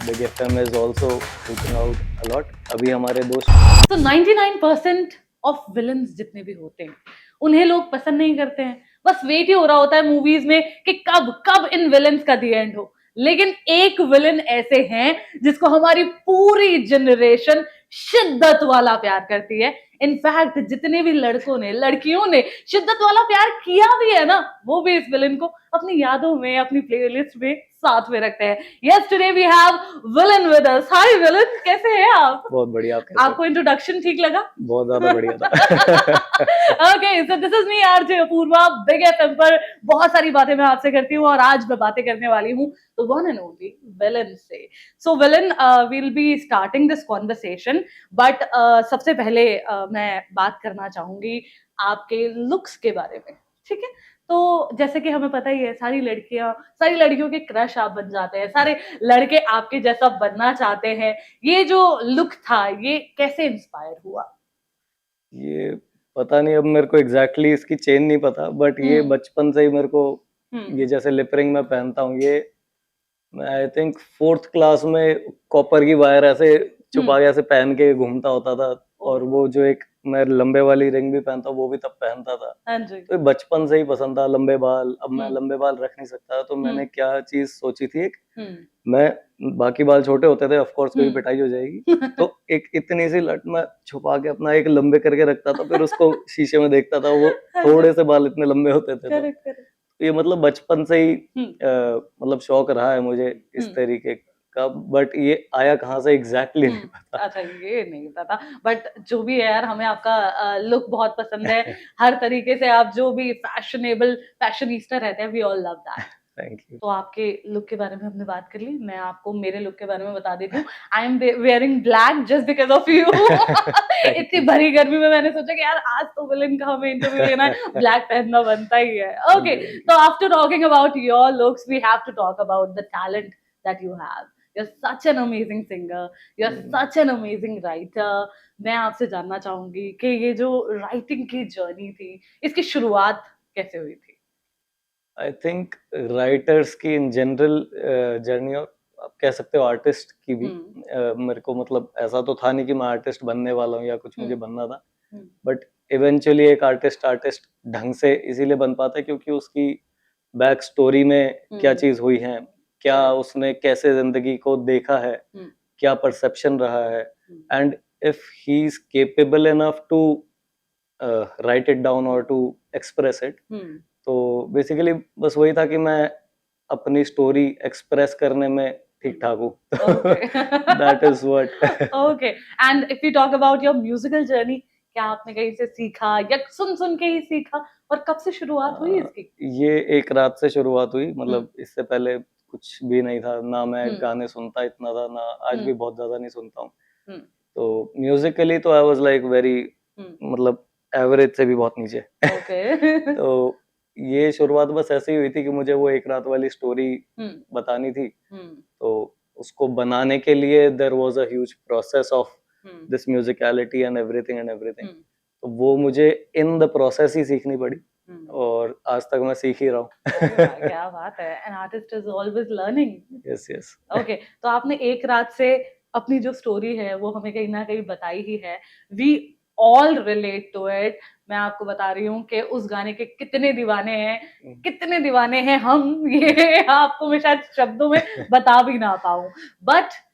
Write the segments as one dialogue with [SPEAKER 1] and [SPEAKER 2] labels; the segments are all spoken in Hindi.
[SPEAKER 1] Big FM is also reaching out a lot. अभी हमारे दोस्त
[SPEAKER 2] तो 99% ऑफ विलन्स जितने भी होते हैं उन्हें लोग पसंद नहीं करते हैं। बस वेट ही हो रहा होता है मूवीज में कि कब कब इन विलन्स का दी एंड हो। लेकिन एक विलन ऐसे हैं जिसको हमारी पूरी जनरेशन शिद्दत वाला प्यार करती है। इनफैक्ट जितने भी लड़कों ने लड़कियों ने शिद्दत वाला प्यार किया भी है ना, वो भी इस विलन को अपनी यादों में अपनी प्लेलिस्ट में साथ में रखते हैं। Yes, today we have villain with us. Hi villain, कैसे हैं आप?
[SPEAKER 1] बहुत बढ़िया। आप कैसे?
[SPEAKER 2] आपको इंट्रोडक्शन ठीक लगा?
[SPEAKER 1] बहुत ज्यादा बढ़िया था।
[SPEAKER 2] Okay, so this is me RJ Apoorva. Big FM पर बहुत सारी बातें मैं आपसे करती हूँ और आज मैं बातें करने वाली हूँ तो वन एंड ओनली विलन से। So villain, will be starting this conversation, but सबसे पहले मैं बात करना चाहूंगी आपके लुक्स के बारे में। ठीक है, तो जैसे कि हमें पता ही है सारी लड़कियों के क्रश आप बन जाते हैं, सारे लड़के आपके जैसा बनना चाहते हैं। ये जो लुक था ये कैसे इंस्पायर हुआ?
[SPEAKER 1] ये पता नहीं, अब मेरे को एग्जैक्टली इसकी चेन नहीं पता, बट ये बचपन से ही मेरे को ये जैसे लिप रिंग में पहनता हूँ, ये मैं आई थिंक 4th क्लास में कॉपर की वायर ऐसे छुपा के ऐसे पहन के घूमता होता था। और वो जो एक मैं लंबे वाली रिंग भी पहनता हूँ वो भी तब पहनता था।
[SPEAKER 2] हाँ जी।
[SPEAKER 1] तो बचपन से ही पसंद था लंबे बाल। अब मैं लंबे बाल रख नहीं सकता, तो मैंने क्या चीज सोची थी, एक मैं बाकी बाल छोटे होते थे, ऑफ कोर्स कोई पिटाई हो जाएगी, तो एक इतनी सी लट मैं छुपा के अपना एक लंबे करके रखता था, फिर उसको शीशे में देखता था, वो थोड़े से बाल इतने लंबे होते थे। तो ये मतलब बचपन से ही मतलब शौक रहा है मुझे इस तरीके का, बट ये आया कहाँ से एग्जैक्टली नहीं पता।
[SPEAKER 2] अच्छा, ये नहीं पता, बट जो भी है यार, हमें आपका लुक बहुत पसंद है। हर तरीके से आप जो भी फैशनिस्टा रहते हैं, we all love that.
[SPEAKER 1] Thank you.
[SPEAKER 2] तो आपके लुक के बारे में हमने बात कर ली, मैं आपको मेरे लुक के बारे में बता देती हूँ। I am wearing black just because of you. इतनी भरी गर्मी में मैंने सोचा कि यार आज तो विलन का हमें इंटरव्यू लेना है, ब्लैक पहनना बनता ही है। ओके, तो after talking about your looks we have to talk about the talent that you have. You're such an amazing singer. You're such an amazing writer. मैं आपसे जानना चाहूंगी कि ये जो राइटिंग की जर्नी थी, इसकी शुरुआत कैसे हुई थी?
[SPEAKER 1] आई थिंक राइटर्स की इन जनरल जर्नी, और आप कह सकते हो आर्टिस्ट की भी, मेरे को मतलब ऐसा तो था नहीं कि मैं आर्टिस्ट बनने वाला हूँ या कुछ मुझे बनना था, बट इवेंचुअली एक आर्टिस्ट ढंग से इसीलिए बन पाता है क्योंकि उसकी बैक स्टोरी में क्या चीज हुई है, क्या उसने कैसे जिंदगी को देखा है, क्या परसेप्शन रहा है, and if he is capable enough to write it down और टू एक्सप्रेस इट। तो बेसिकली बस वही था कि मैं अपनी स्टोरी एक्सप्रेस करने में ठीक ठाक हूँ। That is what.
[SPEAKER 2] Okay, and if you talk about your musical journey, क्या आपने कहीं से सीखा या सुन के ही सीखा, और कब से शुरुआत हुई इसकी?
[SPEAKER 1] ये एक रात से शुरुआत हुई, मतलब इससे पहले कुछ भी नहीं था ना, मैं गाने सुनता इतना था ना, आज भी बहुत ज्यादा नहीं सुनता हूँ। तो म्यूजिकली तो आई वाज लाइक वेरी, मतलब एवरेज से भी बहुत नीचे। तो ये शुरुआत बस ऐसे ही हुई थी कि मुझे वो एक रात वाली स्टोरी बतानी थी, तो उसको बनाने के लिए there was a huge process of this musicality and everything. तो वो मुझे इन द प्रोसेस ही सीखनी पड़ी, और आज तक मैं सीख ही रहा हूँ।
[SPEAKER 2] क्या बात है, an artist is always learning.
[SPEAKER 1] Yes.
[SPEAKER 2] Okay, तो आपने एक रात से अपनी जो स्टोरी है वो हमें कहीं ना कहीं बताई ही है। We all relate to it. मैं आपको बता रही हूँ कि उस गाने के कितने दीवाने हैं हम, ये आपको मैं शायद शब्दों में बता भी ना पाऊं, बट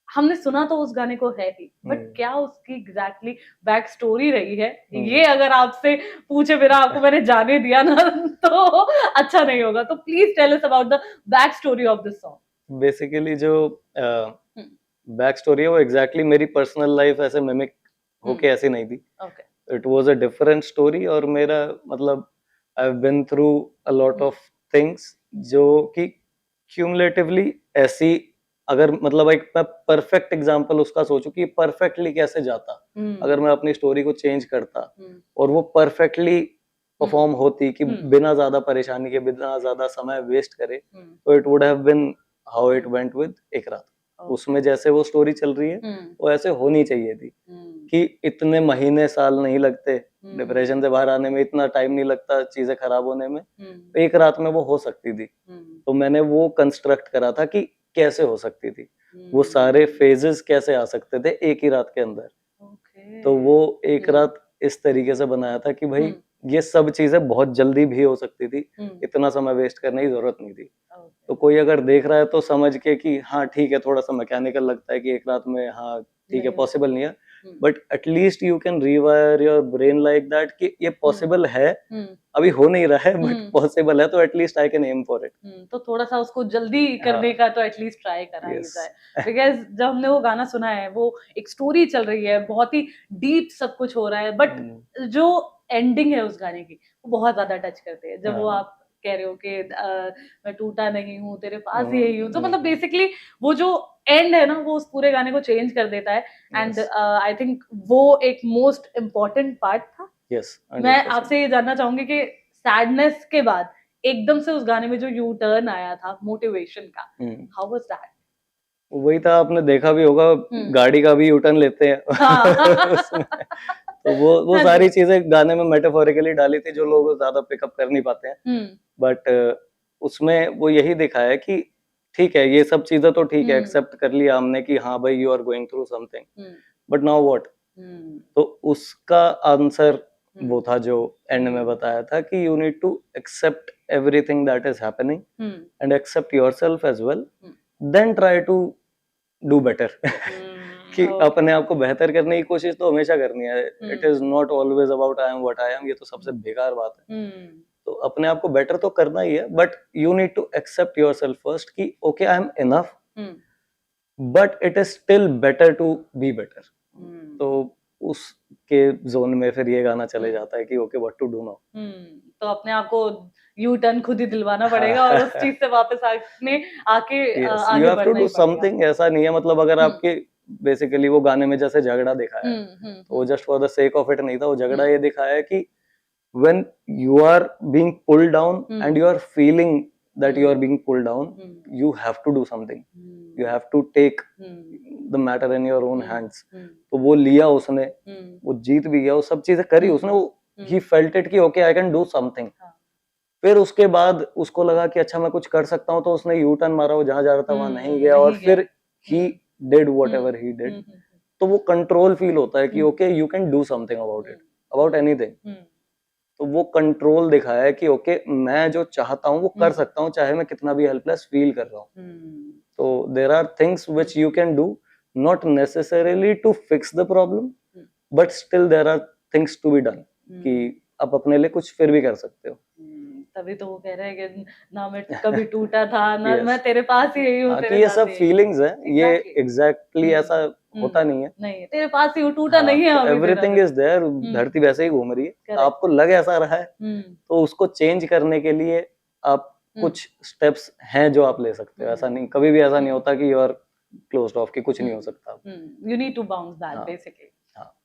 [SPEAKER 2] हमने सुना तो उस गाने को है ही, बट क्या उसकी एग्जैक्टली बैक स्टोरी रही है, ये अगर आपसे पूछे बिना आपको मैंने जाने दिया ना तो अच्छा नहीं होगा। तो please tell us about the back story of this song.
[SPEAKER 1] Basically जो बैक स्टोरी है वो एग्जैक्टली मेरी पर्सनल लाइफ ऐसे मिमिक होके ऐसी नहीं थी। It was a different story, और मेरा मतलब I have been through a lot of things जो कि क्यूमुलेटिवली ऐसी, अगर मतलब एक मैं परफेक्ट एग्जांपल उसका सोचूं कि परफेक्टली कैसे जाता, अगर मैं अपनी स्टोरी को चेंज करता और वो परफेक्टली परफॉर्म होती कि बिना ज्यादा परेशानी के, बिना ज्यादा समय वेस्ट करे, तो it would have been how it went with एक रात। उसमें जैसे वो स्टोरी चल रही है वो ऐसे होनी चाहिए थी कि इतने महीने साल नहीं लगते, डिप्रेशन से बाहर आने में इतना टाइम नहीं लगता, चीजें खराब होने में, एक रात में वो हो सकती थी। तो मैंने वो कंस्ट्रक्ट करा था कि कैसे हो सकती थी। वो सारे फेजेस कैसे आ सकते थे एक ही रात के अंदर। तो वो एक रात इस तरीके से बनाया था कि भाई ये सब चीजें बहुत जल्दी भी हो सकती थी, इतना समय वेस्ट करने की जरूरत नहीं थी। तो कोई अगर देख रहा है तो समझ के कि हाँ ठीक है, थोड़ा सा मैकेनिकल लगता है कि एक रात में, हाँ ठीक है, पॉसिबल नहीं है, but at least you can rewire your brain like that कि ये पॉसिबल है, अभी हो नहीं रहा है बट पॉसिबल है, तो at least I can aim for it.
[SPEAKER 2] तो थोड़ा सा उसको जल्दी करने का तो एटलीस्ट ट्राई करा ही जाए, बिकॉज जब हमने वो गाना सुना है, वो एक स्टोरी चल रही है, बहुत ही डीप सब कुछ हो रहा है, बट जो एंडिंग है उस गाने की वो बहुत ज्यादा टच करती है। जब वो आप कह रहे हो कि मैं टूटा नहीं हूँ, तेरे पास ही यही हूँ, तो मतलब बेसिकली वो जो एंड है ना, वो उस पूरे गाने को चेंज कर देता है। एंड आई थिंक वो एक मोस्ट इम्पोर्टेंट पार्ट था। मैं आपसे ये जानना चाहूंगी कि सैडनेस के बाद एकदम से उस गाने में जो यू टर्न आया था मोटिवेशन का, हाउ वाज दैट?
[SPEAKER 1] वही था, आपने देखा भी होगा, गाड़ी का भी यू टर्न लेते हैं।
[SPEAKER 2] हाँ।
[SPEAKER 1] तो वो सारी चीजें गाने में मेटाफोरिकली डाली थी जो लोग ज्यादा पिकअप कर नहीं पाते हैं, बट उसमें वो यही दिखाया कि ठीक है, ये सब चीजें तो ठीक है, एक्सेप्ट कर लिया हमने कि हाँ भाई you are going through something, but now what? तो उसका आंसर वो था जो एंड में बताया था कि you need to accept everything that is happening and accept yourself as well, then try to do better. कि अपने आप को बेहतर करने की कोशिश तो हमेशा करनी है। It is not always about I am what I am, ये तो सबसे बेकार बात है। तो अपने आप को बेटर तो करना ही है, but you need to accept yourself first कि okay I am enough, but it is still better to be better. तो उसके जोन में फिर ये गाना चले जाता है कि okay what to do now.
[SPEAKER 2] तो अपने आप को यू टर्न खुद ही दिलवाना पड़ेगा और उस चीज से वापस आके आगे
[SPEAKER 1] you have to do something. ऐसा नहीं है, मतलब अगर आपके बेसिकली वो गाने में जैसे झगड़ा दिखाया है, तो वो just for the sake of it नहीं था, वो झगड़ा ये दिखाया है कि when you are being pulled down and you are feeling that you are being pulled down, you have to do something, you have to take the matter in your own hands। तो वो लिया उसने, वो जीत भी गया, वो सब चीजें करी उसने, वो he felt it कि okay I can do something। फिर उसके बाद उसको लगा कि अच्छा मैं कुछ कर सकता हूँ, तो उसने यू टर्न मारा, वो जहाँ जा रहा था वहां नहीं गया, और फिर he did whatever he did। तो वो कंट्रोल फील होता है कि okay you can do something about it, about anything. तो वो कंट्रोल दिखाया है कि ओके मैं जो चाहता हूँ वो कर सकता हूँ, चाहे मैं कितना भी हेल्पलेस फील कर रहा हूँ। तो there are things which you can do, not necessarily to fix the problem, but still there are things to be done, कि आप अपने लिए कुछ फिर भी कर सकते हो।
[SPEAKER 2] तभी तो वो कह रहे हैं कि ना मैं कभी टूटा था ना मैं तेरे पास ही हूँ।
[SPEAKER 1] कि ये सब फीलिंग्स है, ये एग्जैक्टली ऐसा होता नहीं है।
[SPEAKER 2] नहीं, तेरे पास ही हूँ, टूटा नहीं है।
[SPEAKER 1] एवरीथिंग इज देयर, धरती वैसे ही घूम रही है, आपको लग ऐसा रहा है, तो उसको चेंज करने के लिए आप कुछ स्टेप्स हैं जो आप ले सकते हो। ऐसा नहीं, कभी भी ऐसा नहीं होता कि यू आर क्लोज्ड ऑफ, कि कुछ नहीं हो सकता।
[SPEAKER 2] You need to bounce back basically.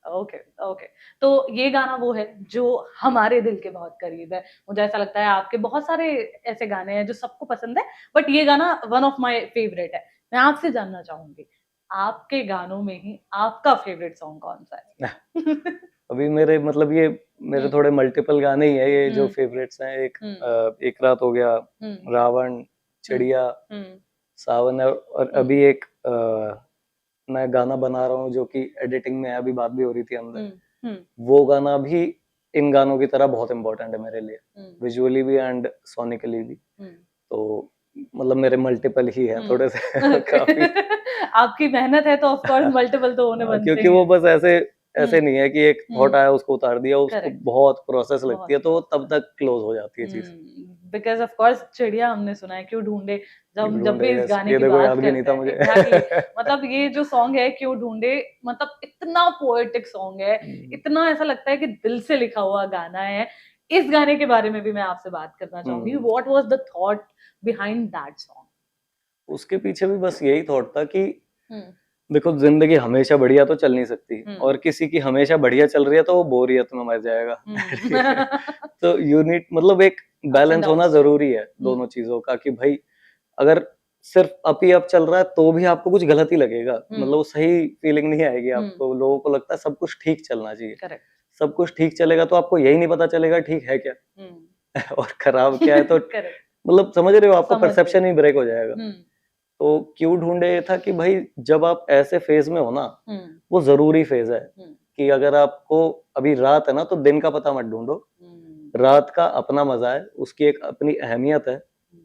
[SPEAKER 2] Okay. तो ये गाना वो है जो हमारे दिल के बहुत करीब है। मुझे ऐसा लगता है आपके बहुत सारे ऐसे गाने हैं जो सबको पसंद है, बट ये गाना वन ऑफ माय फेवरेट है। मैं आपसे जानना चाहूंगी, आपके गानों में ही आपका फेवरेट सॉन्ग कौन सा है?
[SPEAKER 1] अभी मेरे मतलब ये मेरे थोड़े मल्टीपल गाने ही है ये जो फेवरेट्स हैं। एक रात हो गया, रावण, चिड़िया, सावन है, और अभी एक मैं गाना बना रहा हूँ जो कि एडिटिंग में है, अभी बात भी हो रही थी अंदर। वो गाना भी इन गानों की तरह बहुत इम्पोर्टेंट है मेरे लिए, विजुअली भी एंड सोनिकली भी। तो मतलब मेरे मल्टीपल ही है थोड़े से। काफी
[SPEAKER 2] आपकी मेहनत है तो ऑफ कोर्स मल्टीपल तो होने बनते हैं,
[SPEAKER 1] क्योंकि वो बस ऐसे नहीं है कि एक थॉट आया उसको उतार दिया, उसको बहुत प्रोसेस लगती है, तो वो तब तक क्लोज हो जाती है चीज।
[SPEAKER 2] बिकॉज ऑफ कोर्स चिड़िया हमने सुना है, क्यों ढूंढे, जब भी इस गाने की बात करते हैं, मतलब ये जो सॉन्ग है क्यों ढूंढे, मतलब इतना पोएटिक सॉन्ग है, इतना ऐसा लगता है कि दिल से लिखा हुआ गाना है। इस गाने के बारे में भी मैं आपसे बात करना चाहूंगी, what was the thought behind that song? उसके
[SPEAKER 1] पीछे भी बस यही थॉट था कि देखो जिंदगी हमेशा बढ़िया तो चल नहीं सकती, और किसी की हमेशा बढ़िया चल रही है तो वो बोरियत में मर जाएगा। तो यूनिट मतलब एक बैलेंस होना जरूरी है दोनों चीजों का, कि भाई अगर सिर्फ अप ही अप चल रहा है तो भी आपको कुछ गलत ही लगेगा, मतलब वो सही फीलिंग नहीं आएगी आपको। लोगों को लगता है सब कुछ ठीक चलना चाहिए, सब कुछ ठीक चलेगा तो आपको यही नहीं पता चलेगा ठीक है क्या और खराब क्या है, तो मतलब समझ रहे हो, आपका परसेप्शन ही ब्रेक हो जाएगा। तो क्यों ढूंढे, ये था कि भाई जब आप ऐसे फेज में हो ना, वो जरूरी फेज है कि अगर आपको अभी रात है ना, तो दिन का पता मत ढूंढो, रात का अपना मजा है, उसकी एक अपनी अहमियत है,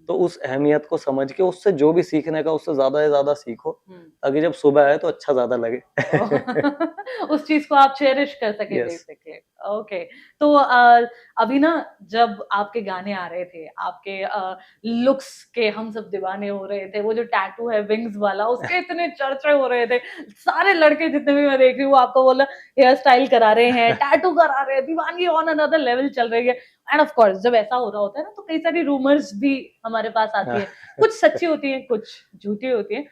[SPEAKER 1] तो उस अहमियत को समझ के उससे जो भी सीखने का उससे ज्यादा से ज्यादा सीखो, ताकि जब सुबह आए तो अच्छा ज्यादा लगे।
[SPEAKER 2] उस चीज को आप चेरिश कर सके
[SPEAKER 1] Yes.
[SPEAKER 2] बेसिकली। ओके, तो अभी ना जब आपके गाने आ रहे थे, आपके लुक्स के हम सब दीवाने हो रहे थे, वो जो टैटू है विंग्स वाला, उसके इतने चर्चे हो रहे थे, सारे लड़के जितने भी मैं देख रही हूँ आपको बोला हेयर स्टाइल करा रहे हैं, टैटू करा रहे हैं, दीवानगी ऑन अनदर लेवल चल रही है। एंड ऑफ कोर्स जब ऐसा हो रहा होता है ना, तो कई सारी रूमर्स भी हमारे पास आती है, कुछ सच्ची होती है, कुछ झूठी होती है।